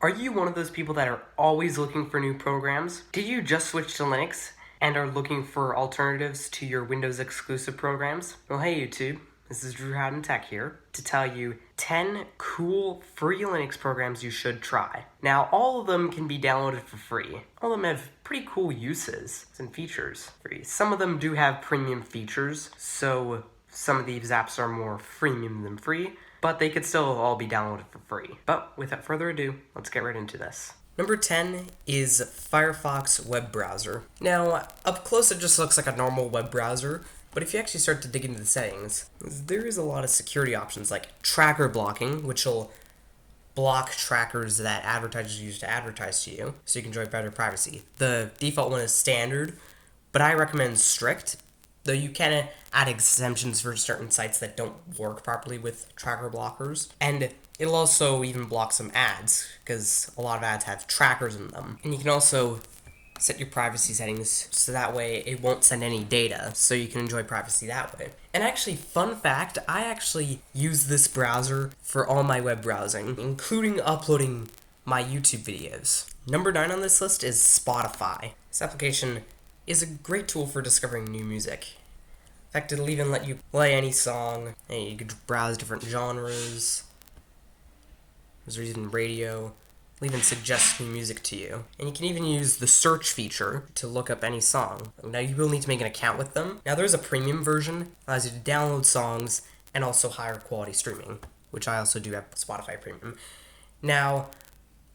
Are you one of those people that are always looking for new programs? Did you just switch to Linux and are looking for alternatives to your Windows exclusive programs? Well, hey YouTube, this is Drew Howden Tech here to tell you 10 cool free Linux programs you should try. Now, all of them can be downloaded for free. All of them have pretty cool uses and features. Some of them do have premium features, so some of these apps are more freemium than free, but they could still all be downloaded for free. But without further ado, let's get right into this. Number 10 is Firefox Web Browser. Now, up close it just looks like a normal web browser, but if you actually start to dig into the settings, there is a lot of security options like tracker blocking, which will block trackers that advertisers use to advertise to you, so you can enjoy better privacy. The default one is standard, but I recommend strict, though you can add exemptions for certain sites that don't work properly with tracker blockers. And it'll also even block some ads, because a lot of ads have trackers in them. And you can also set your privacy settings so that way it won't send any data, so you can enjoy privacy that way. And actually, fun fact, I actually use this browser for all my web browsing, including uploading my YouTube videos. Number 9 on this list is Spotify. This application is a great tool for discovering new music. In fact, it'll even let you play any song, and you could browse different genres. There's even radio. It'll even suggest new music to you. And you can even use the search feature to look up any song. Now, you will need to make an account with them. Now, there's a premium version that allows you to download songs and also higher quality streaming, which I also do have Spotify Premium. Now,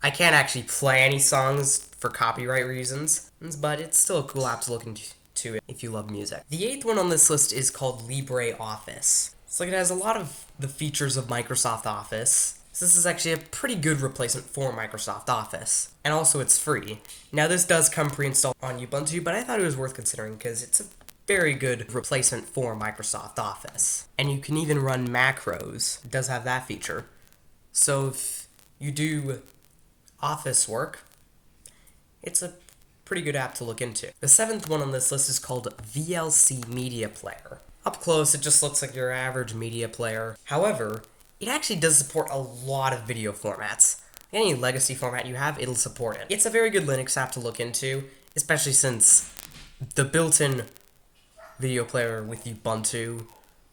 I can't actually play any songs for copyright reasons, but it's still a cool app to look into if you love music. The 8th one on this list is called LibreOffice. So it has a lot of the features of Microsoft Office. So this is actually a pretty good replacement for Microsoft Office. And also it's free. Now this does come pre-installed on Ubuntu, but I thought it was worth considering because it's a very good replacement for Microsoft Office. And you can even run macros. It does have that feature. So if you do Office work, it's a pretty good app to look into. The 7th one on this list is called VLC Media Player. Up close, it just looks like your average media player. However, it actually does support a lot of video formats. Any legacy format you have, it'll support it. It's a very good Linux app to look into, especially since the built-in video player with Ubuntu and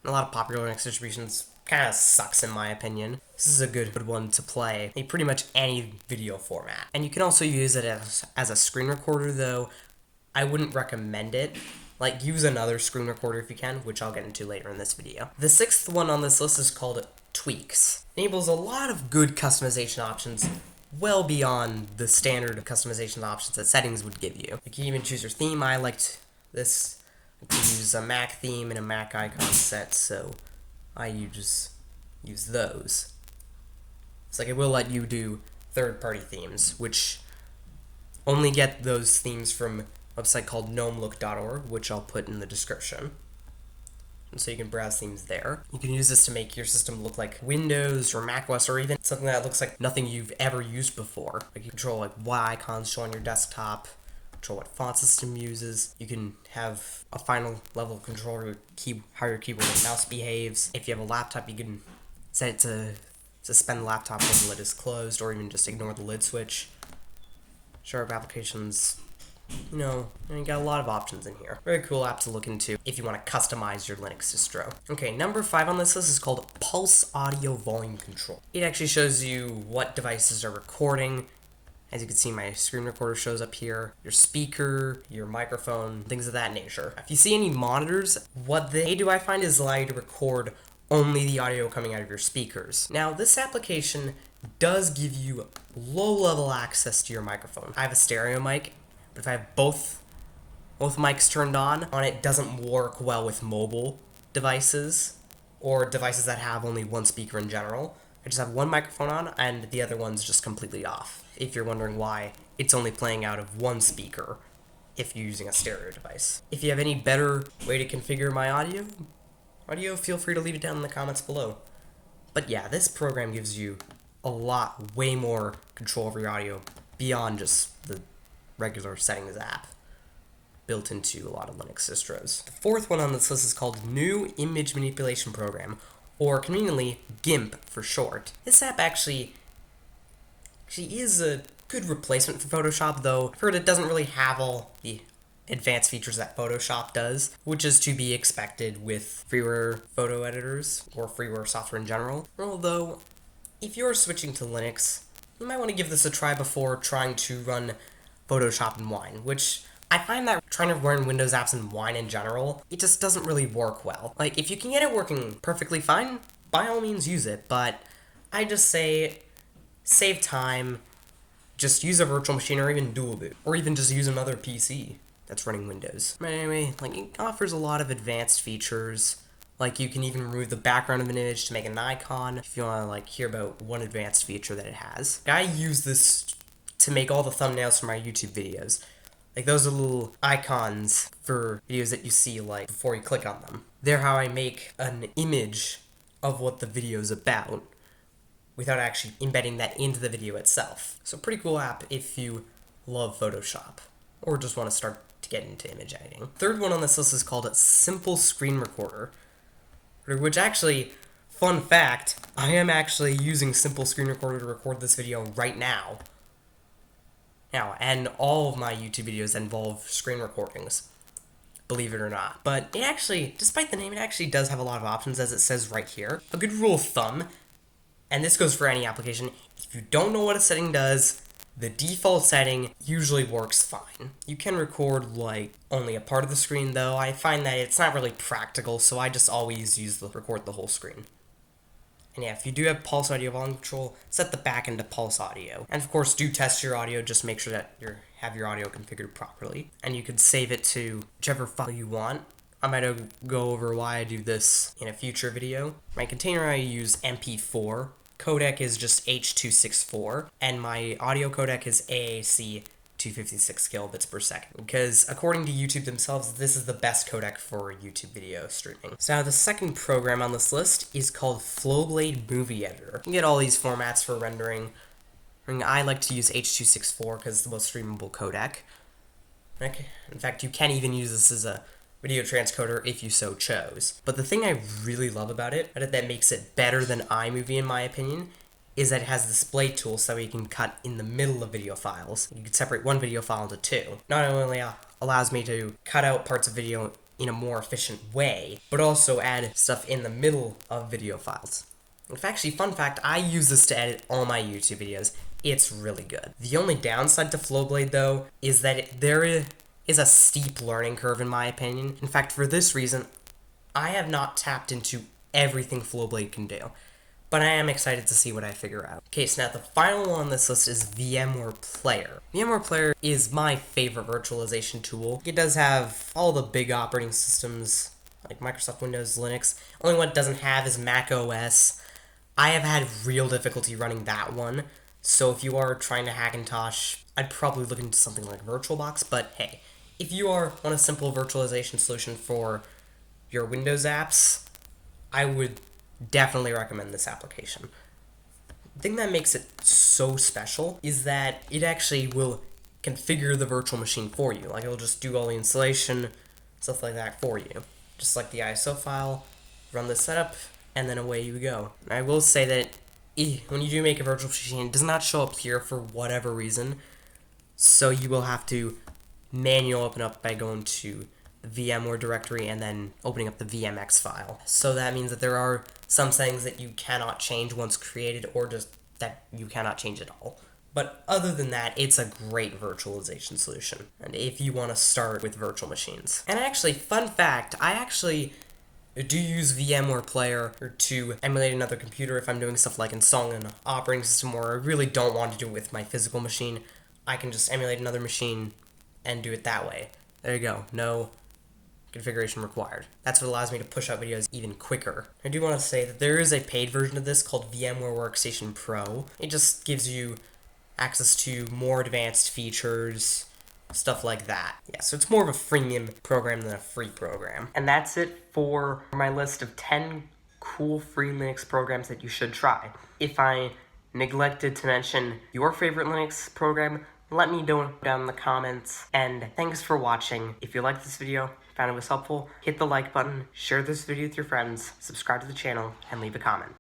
a lot of popular Linux distributions kind of sucks in my opinion. This is a good one to play in pretty much any video format. And you can also use it as a screen recorder, though I wouldn't recommend it. Like, use another screen recorder if you can, which I'll get into later in this video. The 6th one on this list is called Tweaks. It enables a lot of good customization options well beyond the standard customization options that settings would give you. You can even choose your theme. I liked this. I could use a Mac theme and a Mac icon set, so I just use those. It's like it will let you do third-party themes, which only get those themes from a website called gnomelook.org, which I'll put in the description. And so you can browse themes there. You can use this to make your system look like Windows or macOS, or even something that looks like nothing you've ever used before. Like you control like what icons show on your desktop, control what font system uses. You can have a final level control over how your keyboard and mouse behaves. If you have a laptop, you can set it to suspend the laptop when the lid is closed, or even just ignore the lid switch. Sharp applications, you got a lot of options in here. Very cool app to look into if you want to customize your Linux distro. Okay, number 5 on this list is called PulseAudio Volume Control. It actually shows you what devices are recording. As you can see, my screen recorder shows up here, your speaker, your microphone, things of that nature. If you see any monitors, what they do I find is allow you to record only the audio coming out of your speakers. Now, this application does give you low-level access to your microphone. I have a stereo mic, but if I have both mics turned on, it doesn't work well with mobile devices or devices that have only one speaker in general. I just have one microphone on, and the other one's just completely off. If you're wondering why, it's only playing out of one speaker if you're using a stereo device. If you have any better way to configure my audio, feel free to leave it down in the comments below. But yeah, this program gives you way more control over your audio beyond just the regular settings app built into a lot of Linux distros. The 4th one on this list is called New Image Manipulation Program, or conveniently GIMP for short. This app actually actually is a good replacement for Photoshop, though I've heard it doesn't really have all the advanced features that Photoshop does, which is to be expected with freeware photo editors or freeware software in general. Although, if you're switching to Linux, you might want to give this a try before trying to run Photoshop in Wine, which I find that trying to run Windows apps in Wine in general, it just doesn't really work well. Like, if you can get it working perfectly fine, by all means use it, but I just say save time, just use a virtual machine or even dual boot, or even just use another PC that's running Windows. But anyway, like, it offers a lot of advanced features. Like, you can even remove the background of an image to make an icon if you want to, like, hear about one advanced feature that it has. I use this to make all the thumbnails for my YouTube videos. Like, those are little icons for videos that you see, like, before you click on them. They're how I make an image of what the video is about without actually embedding that into the video itself. So pretty cool app if you love Photoshop or just want to start to get into image editing. Third one on this list is called SimpleScreenRecorder, which actually, fun fact, I am actually using SimpleScreenRecorder to record this video right now. And all of my YouTube videos involve screen recordings, believe it or not. But it actually, despite the name, it actually does have a lot of options, as it says right here. A good rule of thumb, and this goes for any application, if you don't know what a setting does, the default setting usually works fine. You can record, like, only a part of the screen, though. I find that it's not really practical, so I just always record the whole screen. And yeah, if you do have PulseAudio volume control, set the back end to PulseAudio. And of course, do test your audio, just make sure that you have your audio configured properly. And you can save it to whichever file you want. I might go over why I do this in a future video. My container, I use MP4. Codec is just H.264. And my audio codec is AAC 256 kilobits per second, because according to YouTube themselves, this is the best codec for YouTube video streaming. So now the second program on this list is called Flowblade Movie Editor. You get all these formats for rendering. I like to use H.264 because it's the most streamable codec. In fact, you can even use this as a video transcoder if you so chose. But the thing I really love about it, that makes it better than iMovie in my opinion, is that it has the display tool so you can cut in the middle of video files. You can separate one video file into two. Not only allows me to cut out parts of video in a more efficient way, but also add stuff in the middle of video files. In fact, actually, fun fact, I use this to edit all my YouTube videos. It's really good. The only downside to Flowblade, though, is that there is a steep learning curve in my opinion. In fact, for this reason, I have not tapped into everything Flowblade can do, but I am excited to see what I figure out. Okay, so now the final one on this list is VMware Player. VMware Player is my favorite virtualization tool. It does have all the big operating systems, like Microsoft Windows, Linux. Only one it doesn't have is Mac OS. I have had real difficulty running that one, so if you are trying to Hackintosh, I'd probably look into something like VirtualBox, but hey, if you are on a simple virtualization solution for your Windows apps, I would definitely recommend this application. The thing that makes it so special is that it actually will configure the virtual machine for you. Like, it'll just do all the installation, stuff like that for you. Just like the ISO file, run the setup, and then away you go. And I will say that when you do make a virtual machine, it does not show up here for whatever reason, so you will have to manually open up by going to the VMware directory and then opening up the VMX file. So that means that there are some settings that you cannot change once created, or just that you cannot change at all. But other than that, it's a great virtualization solution, and if you want to start with virtual machines. And actually, fun fact, I actually do use VMware Player to emulate another computer if I'm doing stuff like installing an operating system where I really don't want to do it with my physical machine. I can just emulate another machine and do it that way. There you go. No configuration required. That's what allows me to push out videos even quicker. I do want to say that there is a paid version of this called VMware Workstation Pro. It just gives you access to more advanced features, stuff like that. Yeah, so it's more of a freemium program than a free program. And that's it for my list of 10 cool free Linux programs that you should try. If I neglected to mention your favorite Linux program, let me know down in the comments. And thanks for watching. If you liked this video, found it was helpful, hit the like button, share this video with your friends, subscribe to the channel, and leave a comment.